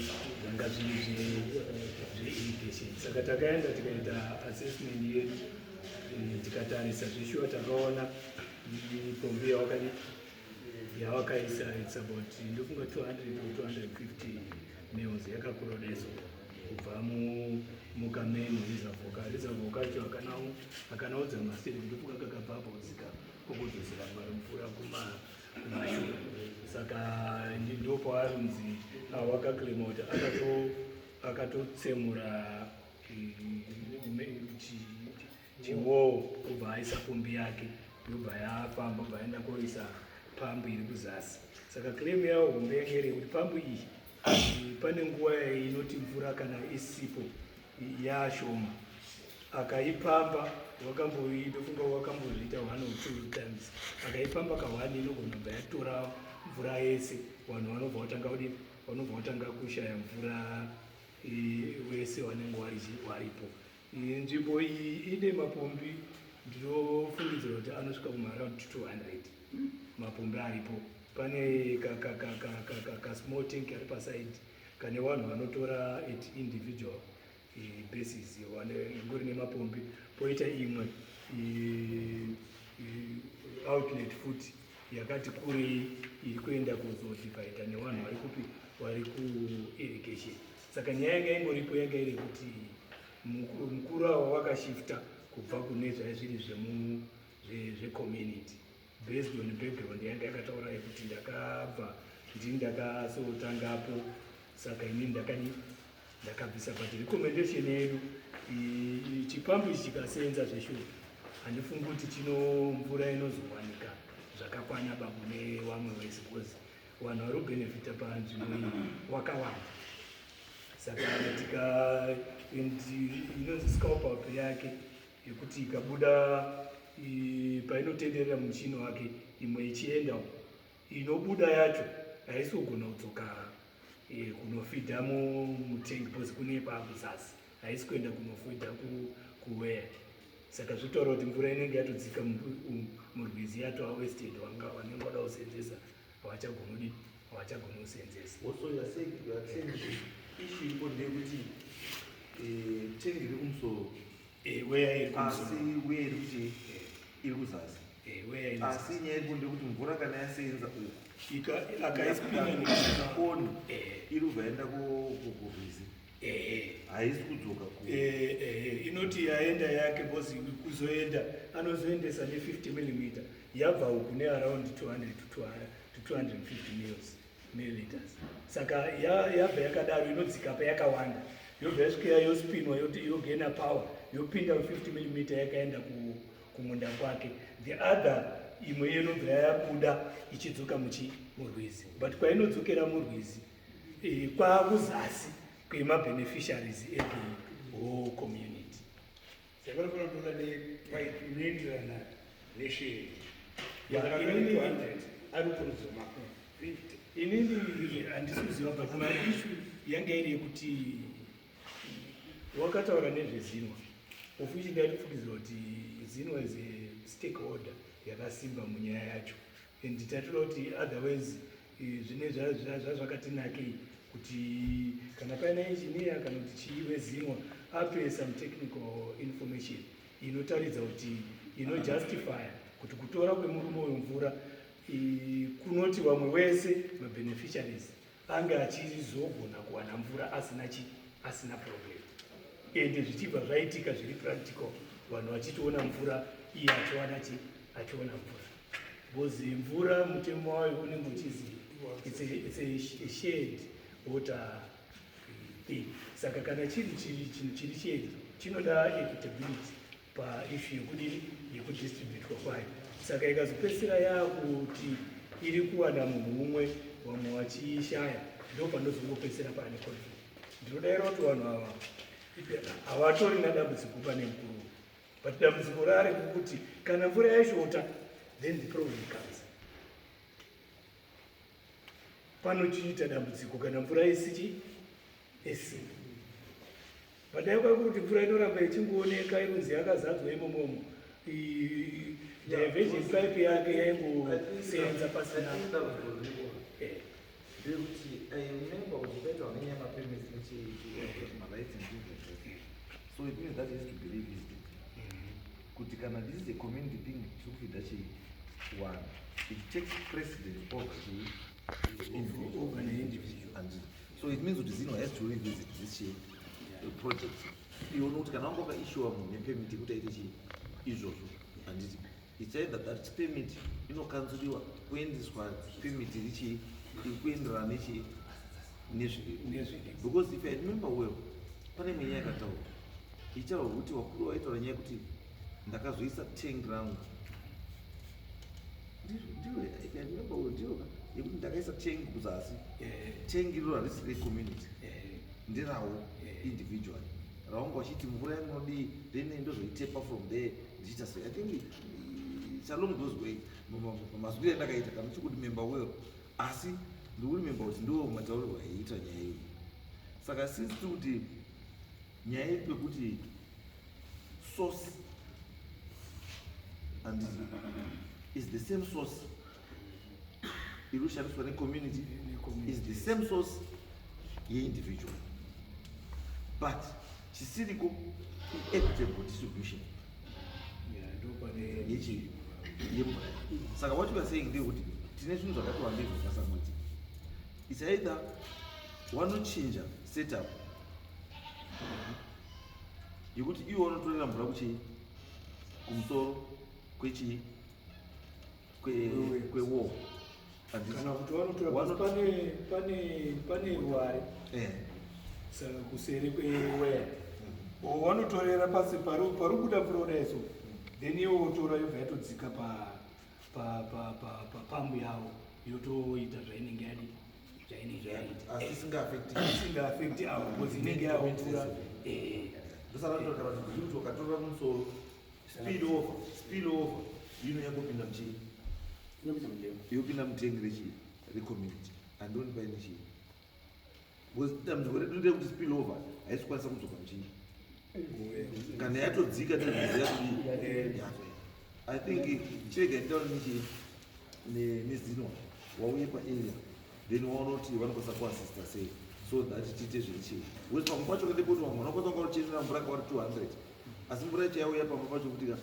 zvanga zveirrigation. Saka takaenda tikaita assessment yedu tikatarisa zveshuwa takaona pombi yawakaisa it's about ndofunga 200 or 250 mils yakakurodeso kubva mukameni reservoir kacho akanaudza maseri ndofunga kakabva pakudzika kokudzosera mvura kumashure. Saka ndopaarunzi wakaklema kuti akatotsemura chiwoo kubva aisa pombi yake yobva yafamba bva aenda koisa pambu iri kuzasi. Saka claim yavo hombe yange iri kuti pambu iyi pane nguva inoti mvura kana isipo yashoma akaipamba ndofunga wakambozviita 1 or 2 times akaipamba ka1 inogona bva yatora mvura yese vanhu vanobva vatanga kushaya mvura wese vanenge varipo. Nzvimbo iyi ine mapombi ndinofungidzira kuti anosvika kumaaround 200 mapombi aripo. Pane small tank ari pasaidi kane vanhu vanotora at individual basis ingori nemapombi. Poita imwe outlet futi yakati kurei iri kuenda kuzodhivaita nevanhu vari kuirrigation. Saka nyaya yanga ingoripo yanga iri kuti mukuru avo wakashifta kubva kune zvaizviri zvecommunity based on background yanga yakataura yekuti ndakabva ndakasotangapo. Saka ini ndakabvisa but recommendation yedu chipambu ichi chikasenza zveshuwa handifungi kuti mvura inozowanika zvakakwana bakune vamwe wese because vanhu vari kubenefita panzvimbo iyi wakawanda. Saka inonzi scalp yake yekuti ikabuda painotenderera muchini wake imwe ichienda inobuda yacho haisi kugona kudzoka kunofidha mutank because kune pakuzasi haisi kuenda kunofidha kuweya. Saka zvitaura kuti mvura inenge yatodzika murwizi yatova wasted vanenge vada kusenzesa havachagona kusenzesa. Also you are saying issue iripo ndeyekuti tank iri kumusoro weya iri asi weya iri kuti iri kuzasi asi nyaya iripo ndeyekuti mvura kana yasenza akaisipinakoni iri kubva yaenda kurwizi haisi kudzoka inoti yaenda yake bosi kuzoenda anozoendesa ne50 mm yabva uku nearound 200 to 250 milliliters. Saka yabva yakadaro inodzika payakawanda yobva yasvika yospinwa yogena power yopinda 50 mm yakaenda kumunda kwake. The other imwe inobva yabuda ichidzoka murwizi but kwainodzokera murwizi kwakuzasi kwemabeneficiaries edu whole community. Sekarapanotora inoenderana neshedi ari kunzoma 50 inini handisiziva but maishu yanga iri yekuti wakataura nezvezinwa ofuchi ndatifukidzira kuti zinwa is a stakeholder yakasimba munyaya yacho and tatoda kuti otherwise zvine zvazvakatinakei kuti kana paina engineer kana kuti chiiwe zinwa ape some technical information inotaridza kuti inojustifya kuti kutora kwemurume wemvura kunoti vamwe wese mabeneficiaries anga achizogona kuwana mvura asina problem. Ende zvichibva zvaitika zviri practical vanhu vachitoona mvura iye achiona mvura because mvura mutemo wayo unenge uchizi it's a shared water thing. Saka kana chiri shared chinoda equitability paissue yekudistributwa kwayo. Saka ikazopedzisira yakuti iri kuwana munhu umwe vamwe vachishaya ndopanozongopedzisira pane conflict. Ndinodaira kuti vanhu ava havatori nadambudziko pane mukuru but dambudziko rari kukuti kana mvura yashota then the problem comes. Panochiita dambudziko kana mvura isichi esina padai kwakuti mvura inoramba ichingooneka inonzi yakazadzwa imomomo diversion pipe yake yaingosenza pasina ndekuti unenge uchipedza nenyama So it means that has to be revisited. Kuti kana this is a community thing, one, it takes precedence over the individual. And so it means that Zino has to revisit this project. You know, can only issue a permit to take this issue. And it's either that permit, you know, cancel you when this one permit is when run because if I remember well, Panamia Kato, each of which were cruel or Yakuti, Nakazuisa 10 ground. Do if I remember well, even the guys are 10 Guzasi, 10 Girois community, then our individual. Around Washington, then they taper from there. I think it's along those ways. Must be like I could remember well. I see. Do remember no matter what I eat and yay. Saka since to the Nyai Peputi source and is the same source. Irusha for the community is the same source, ye individual. But she still go equitable distribution. Saka what you are saying, they would nations are that one live for somebody. It's either one to change set up. You want to learn Brabuchi, Kumsoro, Kwechi, Kwe war. And one pane why. So, Kuseri where. Or one to learn a passive Parukuda Floreso. Then you to arrive to Zikapa Pambiao, you to eat a raining gaddy. This affect our position. So speed over. You know, you can take the community and don't buy any shit. Was them to do to spill over? I square some to come. Can they have to zika? I think check and tell me Miss Dino, what we area. Then one or two, one of us sister say, so that it is cheap. With some much of the good one, one of us children and black or 200. As in break, we have a much of the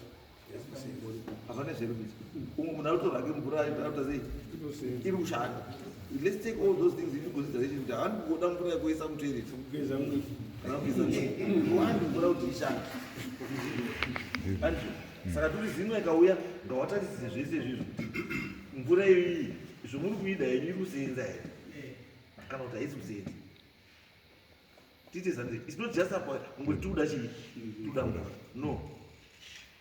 let's take all those things into consideration. The hand go down for a way some trade. And Saratu is in like a way, the water is Mburai. Je me dis that you say that I cannot say it. It's not just about we do that. No.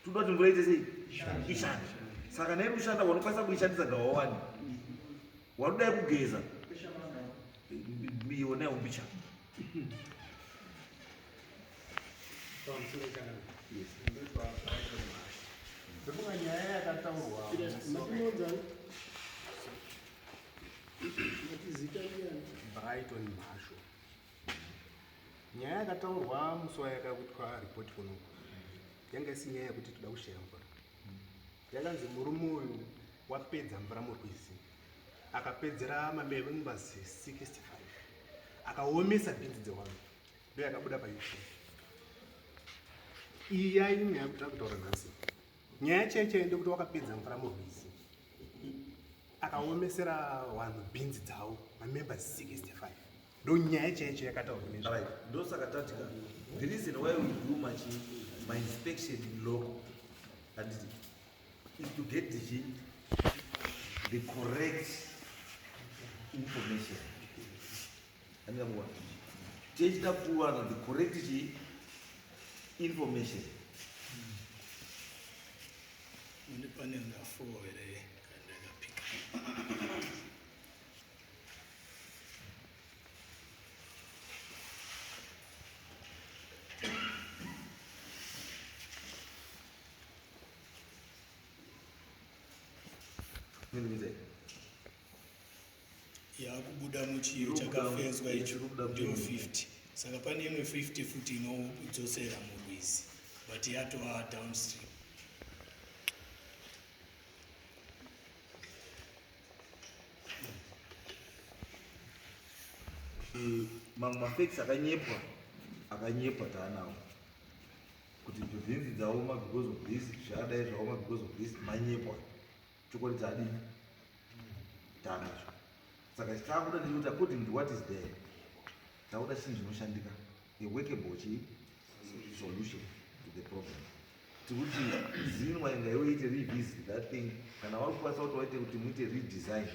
To that in say Ishan. Sakaneru Shanta one person we shut the one. What do I gaze at? Be your name, Bishop. Brighton Marshall. Nyaya yakataurwa musi wayakabutwa ripoti kuno yanga isi nyaya yekuti toda kushaya mvura. Yakanzi murume uyu wapedza mvura murwizi akapedzera mamembazi 65 akaomesa bhinzi dzewangu ndo yakabuda paYouTube. Iyi yai nyaya yekuti kutaura nhasi. Nyaya chaichai ndekuti wakapedza mvura murwizi akaomesera vanhu bhinzi dzavo mamemba 65 ndo nyaya chaicho yakataurwa nezvo. Right. Those are the reason why we do my inspection in law and is to get the correct information. And then what? Change the one and the correct information. yakubuda muchiro chakafenzwa icho ndio 50 saka pane imwe 50 futi inodzosera murwizi but yatova downstream. Mamafex akanyepwa taanawo kuti bhinzi dzaoma because of this, zvakadai zvaoma because of this, manyepwa chokwadi dzadini tanacho. Saka takuda ndikuti according to what is there, takuda chinhu chinoshandika, a workable solution to the problem. Tikuti zinwa ingaiwoite revisit that thing, kana vari kukwanisa kuti waite kuti muite redesign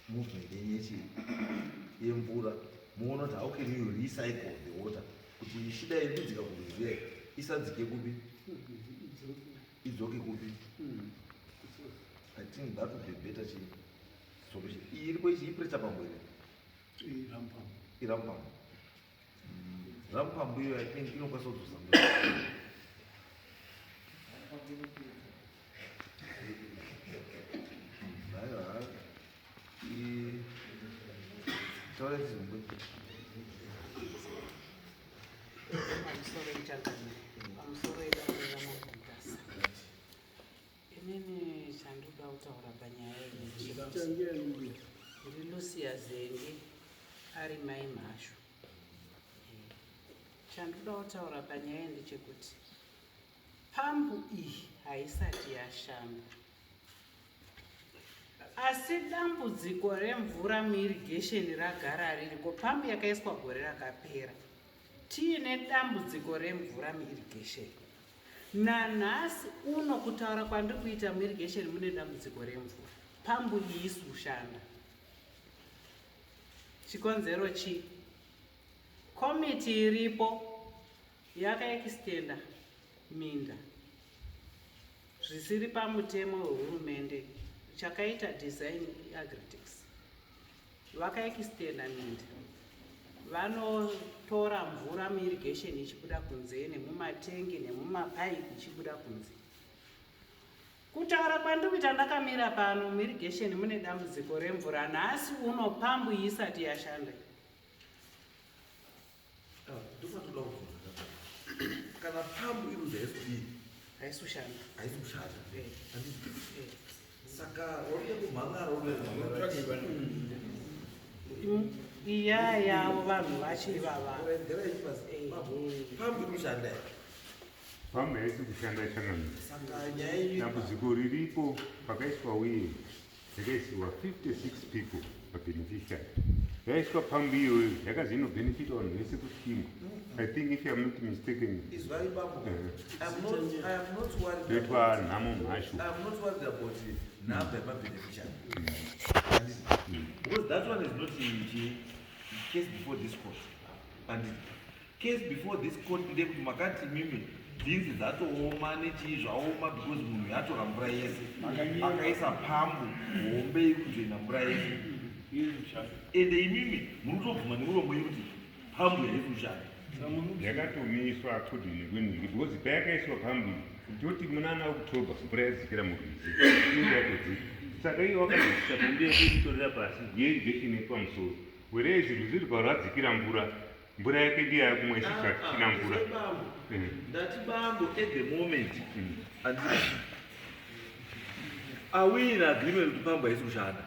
movement yenye yemvura, muona kuti how can you recycle the water kuti shida inodzika kurwizi isadzike kupi idzoke kupi. I think that would be better solution. Iyi iripo ichipressure pamwe irampambo rampambo iyo I think inokwanisa kudzosa inini chandoda kutaura panyaya iyi ndiri Lucia Zenge ari mai mhashu. Chandoda kutaura panyaya ndechekuti pambu iyi haisati yashanda, asi dambudziko remvura muirrigation ragara ririko. Pambu yakaiswa gore rakapera, tiine dambudziko remvura muirrigation. Nanhasi uno kutaura kwandiri kuita muirrigation mune dambudziko remvura, pambu iyi isi kushanda. Chikonzero chii? Komiti iripo yakaekistenda minda zvisiri pamutemo wehurumende, chakaita design agridex, vakaekistenda minda, vanotora mvura muirrigation ichibuda kunze nemumatengi nemumapaipi ichibuda kunze. Kutaura kwandiri kuita ndakamira pano muirrigation mune dambudziko remvura, nhasi uno pambu isati yashanda. kana pambu iruza haisi kushanda, saka wakuda kumhangara iya yavo vanhu vachiri vavavo. pambu inoshanda pambu haisi kushanda changamira. saka nyaya dambudziko riripo pakaiswa uye yakaisirwa 56 people pabeneficiary. Yaiswa pambu iyoyo yakazi inobenefita vanhu vese kuskimu. I think if I'm not mistaken, is very bamboo. I am not worried ndetwa nhamo mhashu. I am not worried about the number of beneficiaries. Because that one is not the case before this court. And the case before this court today, makati mimi bhinzi dzatooma nechizvaoma because munhu yatora mvura yese akaisa pambu hombe ikuzoenda mvura yese. Ende imimi munotobvuma nemurombo yekuti pambu yaisi kushanda. Yakatomiswa according kwenhiri because payakaiswa pambu toti munana October mvura yadzikira murwizi inenge yatodzika. Saka iyo wakadzikisa pambu yake ichitorera pasi yeirrigation yepamusoro, whereas rwizi rwadzikira mvura yake ndiyo yakumwaisisa china mvura. Ndati bambo at the moment and are we in agreement kuti pambu haisi kushanda?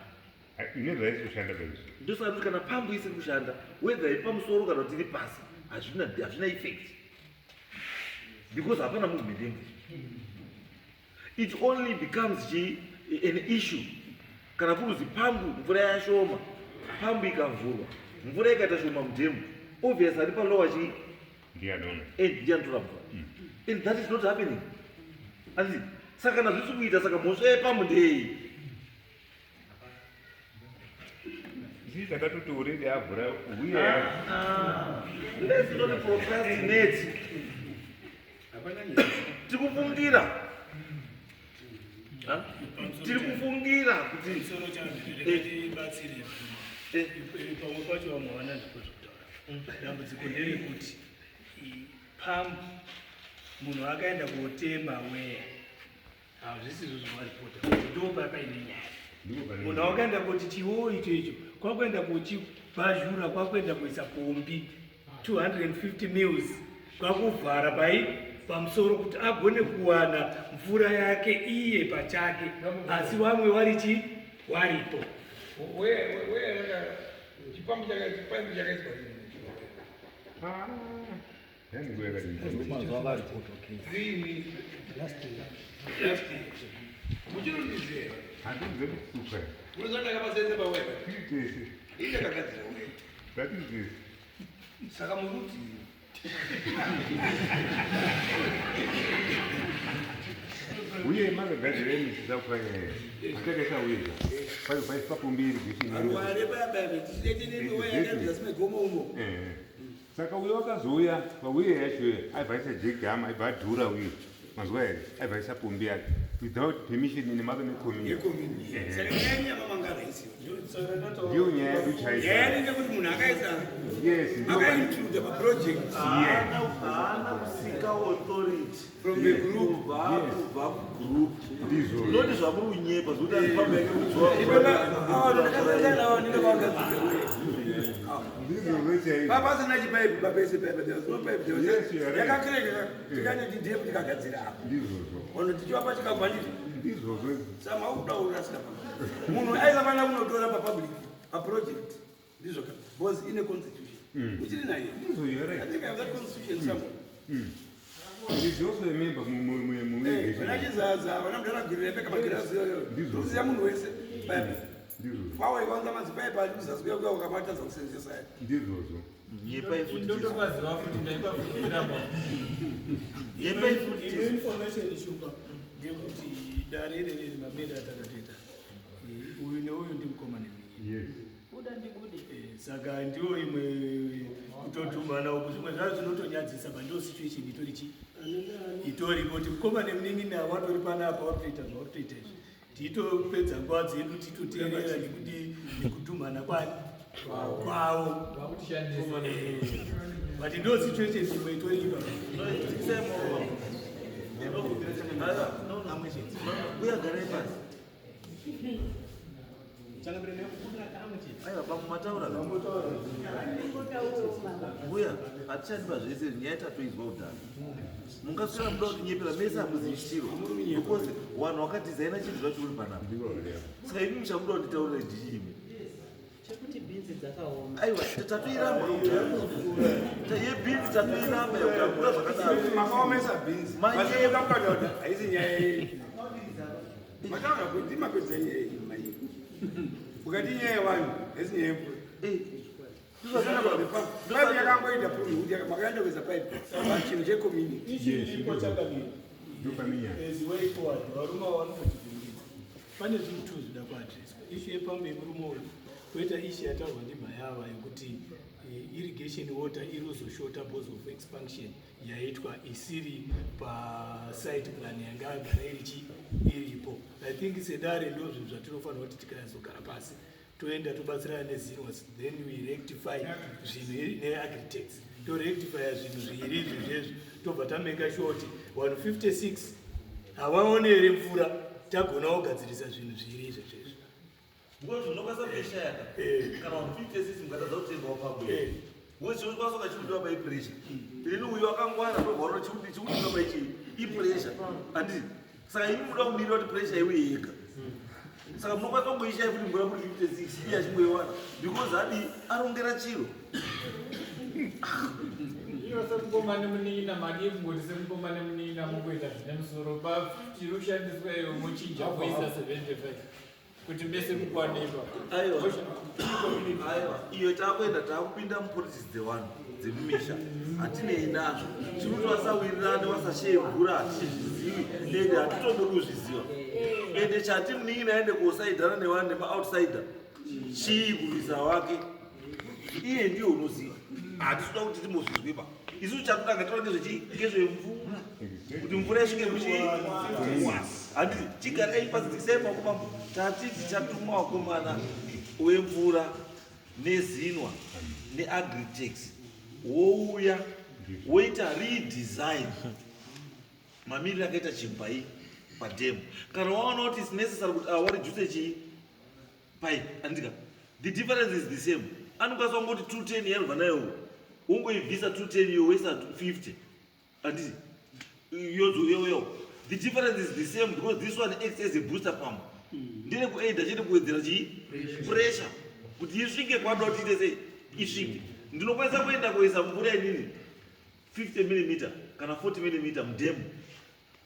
Ine zvaisi kushanda paizvo. Ndosaka kuti kana pambu isiri kushanda whether iri pamusoro kana kuti iri pasi hazvina effect because hapana movement yemvura. It only becomes an issue kana kuzi pambu mvura yashoma, pambu ikavhurwa mvura ikaita shoma mudhemu, obviously ari palowa chii Ndianona. ndianotora mvura. And that is not happening. Asi saka kana zvisi kuita saka mhosva yepambu ndei? Zii takatoti already avhura uye Let's not procrastinate. Tikufungira kuti Soro changu ndikatibatsire pamwe pacho vamwe havana ndikuzvitaura. Dambudziko nderekuti pambu munhu akaenda kotema weya hazvisizvo zvamaripota ndopa paine nyaya. Munhu akaenda kuti chiwo icho kwakuenda kuchibhazhura, kwakuenda kuisa pombi 250 mils kwakuvhara pamusoro kuti agone kuwana mvura yake iye pachake, asi vamwe warichi waripo. Chipambu chakaiswa muchirondizera handinze kusuka unozotaka pasenze paweka inde kakadzira wewe ngatize saka muruti uye makagadzira misisa kufanya akakaisa weza paipapumbiri arware bababe tisinetiniweyakadzirasimegomo umo saka uyo wakazouya pauye yacho aibvaisa jegama aibva adhura uye mazuva here aibvaisa pombi yake without permission nemave nekomini ndiyo nyaya yedu chaiyayarindekuti munhu akaisa akainclude paproject haana kusika authority from the group kubva kugroup ndizvo noti zvamuri kunyepa zvokuti azvipambaike papasina chipaipi papese yakakireka tikanetidhepu tikagadzira apa ono tichiwapa chikagwandiri samaudaurasika munhu aisafanira kunotora papublic paproject ndizvo because ine constitution uchiri naye I think I have that constitution somewhere. He's also a member vanachizaza vanamudana Rebecca magirazi ruziya munhu wese fawe kwanza mazipai pali kuzazikuya kuya ukamatadza kusenzesa ndizvozvo nyepai information ishuka ngekuti dare iri riri mameda atakatoita uyu neuyu ndimukomana uda ndikude saka ndiwo imwe kutodhumana uku zvimwe zvazvo zvinotonyadzisa pandiwo situation itori chi itori kuti mukomana munin'ina watori panapa watoita zvawatoita izvi titopedza nguva dzedu titoteerera nekudhumana kwavo but ndo situation imwe itoripa uyagarai pasi aiwa pamumataura uya hatichandipa zvese nyaya tatoizwa kudhara mungaswera muda kuti nyepera mese hamuzichitiro because vanhu vakadizaina chinhu zvacho uri panapa saka imi muchamuda kuti taurire ndichime aiwa tatoiramba yebhinzi tatoiramba yakutaura makaomesa bhinzi manyeukaukadakuti haisi nyaya mataura kuti mapedza nyaya ukati nyaya yevanhu haisi nyaya yemvura paipi yakangoita kuti makaenda kuisa paipi chinhu checommunity varuma vanototivhingidza pane zvinhu tu zvida kuadreswa ishu yepambe yemurume uyu koita ishu yataurwa ndimhayava yekuti irrigation water iri kuzoshota because of expansion yaitwa isiri pasite plan yanga agara iripo. I think sedare ndo zvinhu zvatinofanira kuti tikazogara pasi toenda tobatsirana nezinwas then we rectify zvinhu nearchitects torectifya zvinhu zviiri izvezvezvi tobva tameka shoti 156 havaone here mvura tagona kugadzirisa zvinhu zviiri izvezvezvi ndozvinokwanisa kuishayaka kana 156 mukatadza kutengawo pabwe wezvinokwanisa ukachiudiwa baipuresha ini uyu akangwana togwara chikudiwa baichi ipuresha handii saka imi muda kumirira kuti puresha iwe yega saka munokwanisa kungoishaya kuti mvura muri 56 iye achimboiwana because hadi arongera chiro semukomane munin'ina mari yekungoti semukomane munin'ina mukuita zvine musoro chiri kushandiswa iwo muchinja kuisa 75 kuti mese mukwanepa aiwa iyo taakuenda taakupinda mupolitisi dzevanhu dzemumisha hatinei nazvo chikuti vasawirirane vasasheye mvura hatizvizivi ende hatitode kuzviziva ende chati munin'ina aende kuosaidhana nevanhu nemaoutsider chii kurwisa wake iye ndiyo unoziva hatitoda kuti timozvizwiba isu chatodanga toda ngezvemvura kuti mvura isvike muchiwasi handiti chigara ipazidzisai makomana tatiti chatuma wakomana wemvura nezinwa neagritechs wouya woita redesign mamiriri akaita chimbai padhemu kana waona kuti is necessary kuti warijuse chii pipe andika the difference is the same anokwanisa kungoti 210 yanobva nayo ungoibvisa 210 iyo woisa 50 anditi yoyo the difference is the same because this one acts as a booster pump ndine kuaida chete kuwedzera chii pressure kuti isvike kwanoda kuti ite sei isvike ndinokwanisa kuenda kuisa mvura inini 50 mm kana 40 mm mudhemu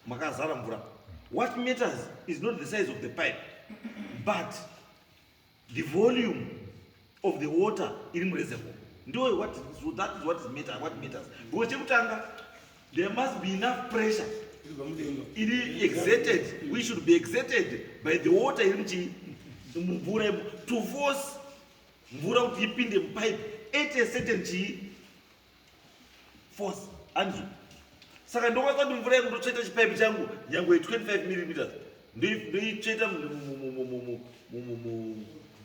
makazara mvura. What matters is not the size of the pipe, but the volume of the water iri mureservoir. So that is what matters. Because chekutanga, there must be enough pressure. It is exerted. We should be exerted by the water iri mvura to force mvura kuti ipinde mupipe at a certain force. Andrew, saka ndokwaza kuti mvura yangu chipipe changu nyangu 25 mm ndoitsveta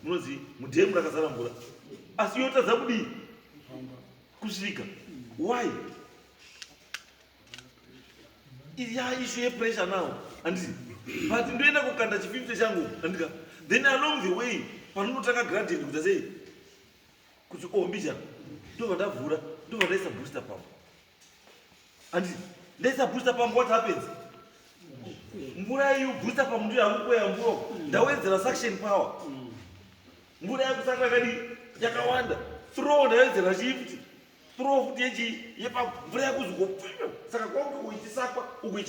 munozi mudhemu rakazara mvura, asi yotadza kudi kusvika. Why? Issue yepressure now, anditi, but ndoenda kukanda chififite changu andika, then along the way panonotanga gradient kuti sei kuti mbijana ndobva ndavhura ndobva ndaisa booster pump. And ndaisa booster pump, what happens? Mvura iyo booster pump ndiyo yakukwea mvura, ndawedzera suction power. Mvura yakusaka kadi yakawanda, throw ndawedzera shift, throw futi yepa mvura yakuzogopfira. Saka kwauti kuichisakwa uku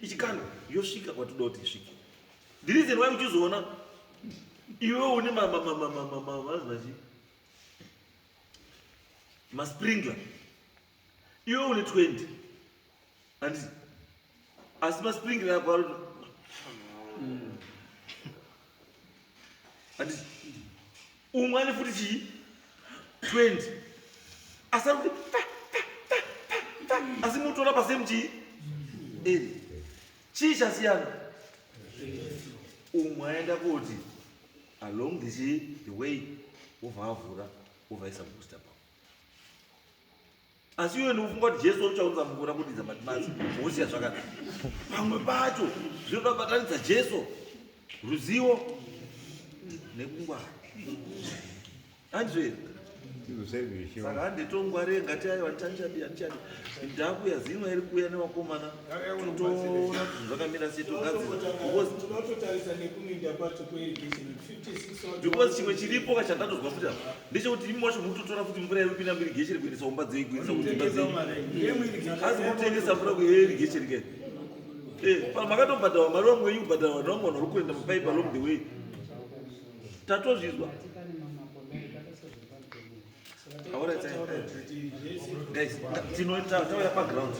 ichikanda yosvika kwatoda kuti isvike. The reason why uchizoona iwe une masprinkler, iwe une 20 and asi masprinkler yako and umwe ane futi 20 asari asi mutola pasemu chii chasiyana. Umwe aenda kuti along the way uvhavhura uvaisa booster pump. Asi iwe ndikufunga kuti Jesu uchaunza mvura kudidza matimasi wosiya zvakadai. Pamwe pacho zvinoda kubatanidza Jesu, ruzivo nekungwara. Andizve saka handitongware ngati aiwa ndichadi ndaku yazinwa iri kuuya nevakomana totoona kuti zvakamira sei togadzira. Because chimwe chiripo kachandatozwa futi ndechekuti imi wacho mutotora futi mvura irikupinda muirrigation kuendesa umba dzei kuendesa kudzimba dzei asi kutengesa mvura kuirrigation ke makatobhadharwa mari vamwe wenyu kubhadharwa vana vamwe vanhu vari kuenda mapaipi along the way. Tatozvizwa. Guys, tauya paground.